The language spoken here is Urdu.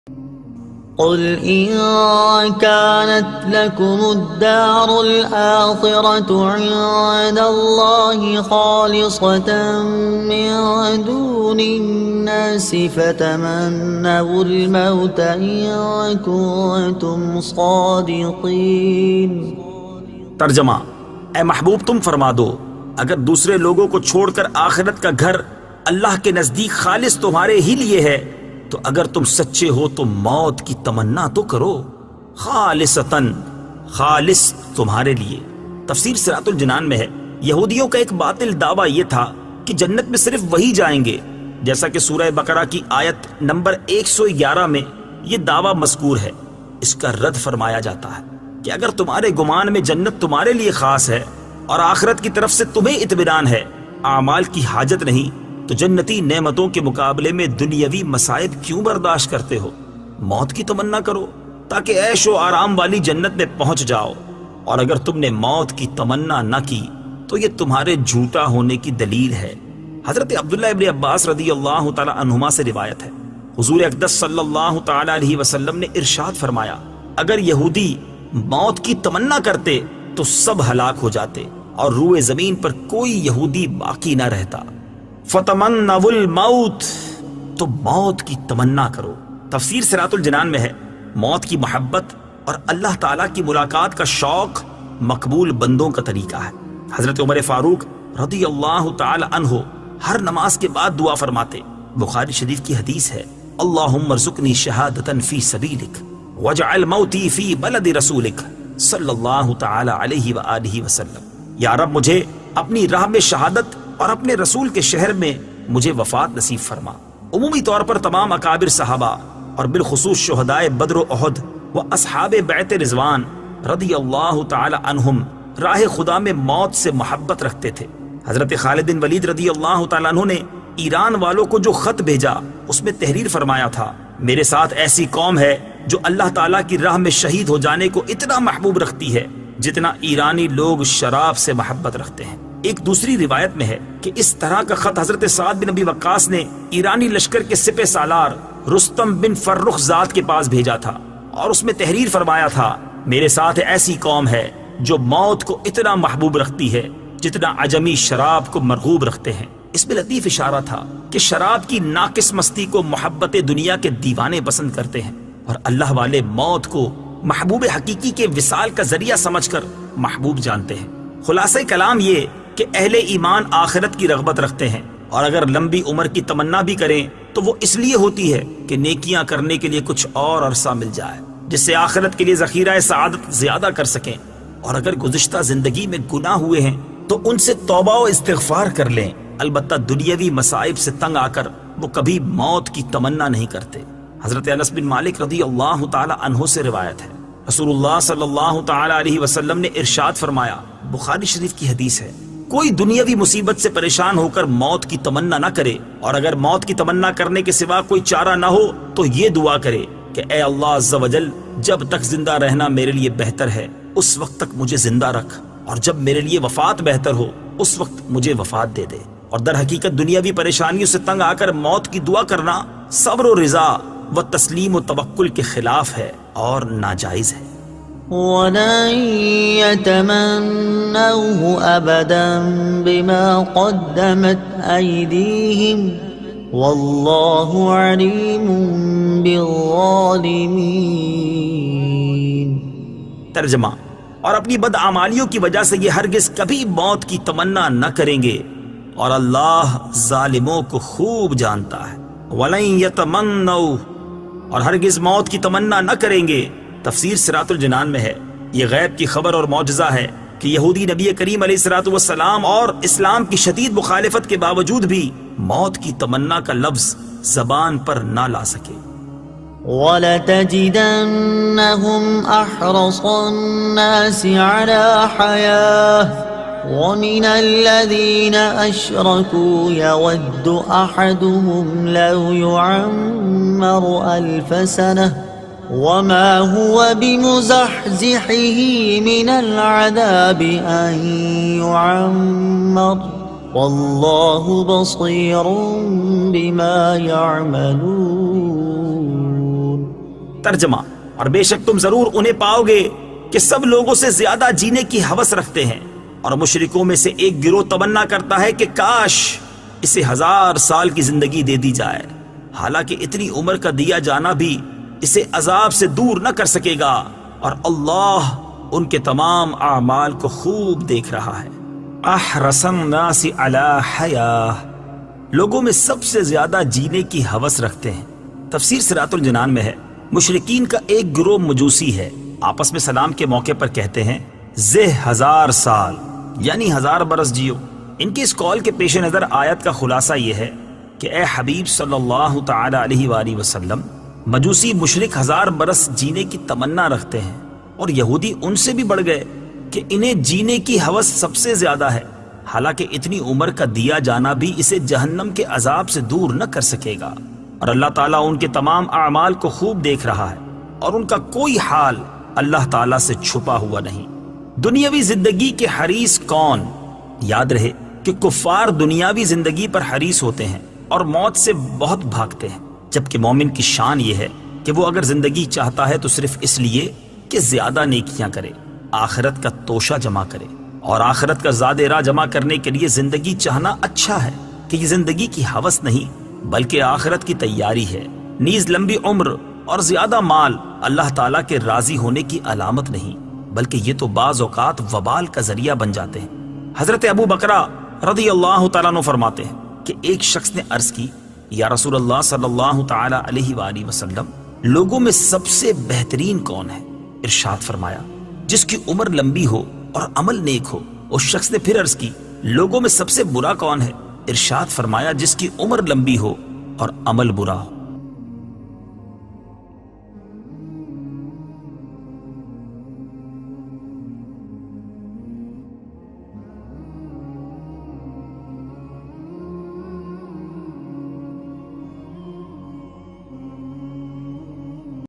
قل إن كانت لكم الدار الآخرة عند الله خالصة من دون الناس فتمنوا الموت إن كنتم صادقين۔ ترجمہ: اے محبوب تم فرما دو، اگر دوسرے لوگوں کو چھوڑ کر آخرت کا گھر اللہ کے نزدیک خالص تمہارے ہی لیے ہے تو اگر تم سچے ہو تو موت کی تمنا تو کرو، خالصتاً، خالص تمہارے لیے۔ تفسیر صراط الجنان میں ہے، یہودیوں کا ایک باطل دعویٰ یہ تھا کہ جنت میں صرف وہی جائیں گے، جیسا کہ سورہ بقرہ کی آیت نمبر 111 میں یہ دعویٰ مذکور ہے۔ اس کا رد فرمایا جاتا ہے کہ اگر تمہارے گمان میں جنت تمہارے لیے خاص ہے اور آخرت کی طرف سے تمہیں اطمینان ہے، اعمال کی حاجت نہیں، تو جنتی نعمتوں کے مقابلے میں دنیاوی مصائب کیوں برداشت کرتے ہو؟ موت کی تمنا کرو تاکہ عیش و آرام والی جنت میں پہنچ جاؤ، اور اگر تم نے موت کی تمنا نہ کی تو یہ تمہارے جھوٹا ہونے کی دلیل ہے۔ حضرت عبداللہ ابن عباس رضی اللہ تعالی عنہما سے روایت ہے، حضور اقدس صلی اللہ تعالی علیہ وسلم نے ارشاد فرمایا، اگر یہودی موت کی تمنا کرتے تو سب ہلاک ہو جاتے اور روئے زمین پر کوئی یہودی باقی نہ رہتا۔ فَتَمَنَّوُا الْمَوْتِ، تو موت کی تمنا کرو۔ تفسیر صراط الجنان میں ہے، موت کی محبت اور اللہ تعالیٰ کی ملاقات کا شوق مقبول بندوں کا طریقہ ہے۔ حضرت عمر فاروق رضی اللہ تعالی عنہ ہر نماز کے بعد دعا فرماتے۔ بخاری شریف کی حدیث ہے، اللہم ارزقنی شہادۃ فی سبیلک واجعل موتی فی بلد رسولک صلی اللہ تعالی علیہ وآلہ وسلم۔ یا رب مجھے اپنی راہ میں شہادت اور اپنے رسول کے شہر میں مجھے وفات نصیب فرما۔ عمومی طور پر تمام اکابر صحابہ اور بالخصوص شہدائے بدر و احد و اصحاب بیعت رضوان رضی اللہ تعالی عنہم راہ خدا میں موت سے محبت رکھتے تھے۔ حضرت خالد بن ولید رضی اللہ تعالی عنہ نے ایران والوں کو جو خط بھیجا اس میں تحریر فرمایا تھا، میرے ساتھ ایسی قوم ہے جو اللہ تعالیٰ کی راہ میں شہید ہو جانے کو اتنا محبوب رکھتی ہے جتنا ایرانی لوگ شراب سے محبت رکھتے ہیں۔ ایک دوسری روایت میں ہے کہ اس طرح کا خط حضرت سعد بن ابی وقاص نے ایرانی لشکر کے سپہ سالار رستم بن فرخ زاد کے پاس بھیجا تھا، اور اس میں تحریر فرمایا تھا، میرے ساتھ ایسی قوم ہے جو موت کو اتنا محبوب رکھتی ہے جتنا عجمی شراب کو مرغوب رکھتے ہیں۔ اس میں لطیف اشارہ تھا کہ شراب کی ناقص مستی کو محبت دنیا کے دیوانے پسند کرتے ہیں، اور اللہ والے موت کو محبوب حقیقی کے وصال کا ذریعہ سمجھ کر محبوب جانتے ہیں۔ خلاصہ کلام یہ کہ اہل ایمان آخرت کی رغبت رکھتے ہیں، اور اگر لمبی عمر کی تمنا بھی کریں تو وہ اس لیے ہوتی ہے کہ نیکیاں کرنے کے لیے کچھ اور عرصہ مل جائے جس سے آخرت کے لیے ذخیرہ سعادت زیادہ کر سکیں، اور اگر گزشتہ زندگی میں گناہ ہوئے ہیں تو ان سے توبہ و استغفار کر لیں۔ البتہ دنیاوی مصائب سے تنگ آ کر وہ کبھی موت کی تمنا نہیں کرتے۔ حضرت انس بن مالک رضی اللہ تعالی عنہ سے روایت ہے، رسول اللہ صلی اللہ تعالی علیہ وسلم نے ارشاد فرمایا، بخاری شریف کی حدیث ہے، کوئی دنیاوی مصیبت سے پریشان ہو کر موت کی تمنا نہ کرے، اور اگر موت کی تمنا کرنے کے سوا کوئی چارہ نہ ہو تو یہ دعا کرے کہ اے اللہ عز و جل، جب تک زندہ رہنا میرے لیے بہتر ہے اس وقت تک مجھے زندہ رکھ، اور جب میرے لیے وفات بہتر ہو اس وقت مجھے وفات دے دے۔ اور در حقیقت دنیاوی پریشانیوں سے تنگ آ کر موت کی دعا کرنا صبر و رضا و تسلیم و توکل کے خلاف ہے اور ناجائز ہے۔ وَلَن يَتَمَنَّوْهُ أَبَدًا بِمَا قَدَّمَتْ أَيْدِيهِمْ وَاللَّهُ عَلِيمٌ بِالظَّالِمِينَ۔ ترجمہ: اور اپنی بدعمالیوں کی وجہ سے یہ ہرگز کبھی موت کی تمنا نہ کریں گے، اور اللہ ظالموں کو خوب جانتا ہے۔ وَلَن يَتَمَنَّوْهُ، اور ہرگز موت کی تمنا نہ کریں گے۔ تفسیر صراط الجنان میں ہے، یہ غیب کی خبر اور معجزہ ہے کہ یہودی نبی کریم علیہ الصلوۃ والسلام اور اسلام کی شدید مخالفت کے باوجود بھی موت کی تمنا کا لفظ زبان پر نہ لا سکے۔ وَلَتَجِدَنَّهُمْ أَحْرَصَ النَّاسِ عَلَى حَيَاةٍ وَمِنَ الَّذِينَ أَشْرَكُوا يَوَدُّ أَحَدُهُمْ لَوْ يُعَمَّرُ أَلْفَ سَنَةٍ وَمَا هُوَ بِمُزَحْزِحِهِ مِنَ الْعَذَابِ أَن يُعَمَّرَ وَاللَّهُ بَصِيرٌ بِمَا يَعْمَلُونَ۔ ترجمہ، اور بے شک تم ضرور انہیں پاؤ گے کہ سب لوگوں سے زیادہ جینے کی ہوس رکھتے ہیں، اور مشرکوں میں سے ایک گروہ تمنا کرتا ہے کہ کاش اسے 1000 سال کی زندگی دے دی جائے، حالانکہ اتنی عمر کا دیا جانا بھی اسے عذاب سے دور نہ کر سکے گا، اور اللہ ان کے تمام اعمال کو خوب دیکھ رہا ہے۔ احرص الناس علی حیاہ، لوگوں میں سب سے زیادہ جینے کی ہوس رکھتے ہیں۔ تفسیر صراط الجنان میں ہے، مشرکین کا ایک گروہ مجوسی ہے، آپس میں سلام کے موقع پر کہتے ہیں زہ 1000 سال یعنی 1000 برس جیو۔ ان کے اس قول کے پیش نظر آیت کا خلاصہ یہ ہے کہ اے حبیب صلی اللہ تعالی علیہ وآلہ وسلم، مجوسی مشرک 1000 برس جینے کی تمنا رکھتے ہیں، اور یہودی ان سے بھی بڑھ گئے کہ انہیں جینے کی ہوس سب سے زیادہ ہے، حالانکہ اتنی عمر کا دیا جانا بھی اسے جہنم کے عذاب سے دور نہ کر سکے گا، اور اللہ تعالیٰ ان کے تمام اعمال کو خوب دیکھ رہا ہے، اور ان کا کوئی حال اللہ تعالیٰ سے چھپا ہوا نہیں۔ دنیاوی زندگی کے حریص کون؟ یاد رہے کہ کفار دنیاوی زندگی پر حریص ہوتے ہیں اور موت سے بہت بھاگتے ہیں، جبکہ مومن کی شان یہ ہے کہ وہ اگر زندگی چاہتا ہے تو صرف اس لیے کہ زیادہ نیکیاں کرے، آخرت کا توشہ جمع کرے، اور آخرت کا زاد راہ جمع کرنے کے لیے زندگی چاہنا اچھا ہے کہ یہ زندگی کی ہوس نہیں بلکہ آخرت کی تیاری ہے۔ نیز لمبی عمر اور زیادہ مال اللہ تعالیٰ کے راضی ہونے کی علامت نہیں، بلکہ یہ تو بعض اوقات وبال کا ذریعہ بن جاتے ہیں۔ حضرت ابو بکرہ رضی اللہ تعالیٰ عنہ فرماتے ہیں کہ ایک شخص نے عرض کی، یا رسول اللہ صلی اللہ تعالی علیہ وآلہ وسلم، لوگوں میں سب سے بہترین کون ہے؟ ارشاد فرمایا، جس کی عمر لمبی ہو اور عمل نیک ہو۔ اس شخص نے پھر عرض کی، لوگوں میں سب سے برا کون ہے؟ ارشاد فرمایا، جس کی عمر لمبی ہو اور عمل برا ہو۔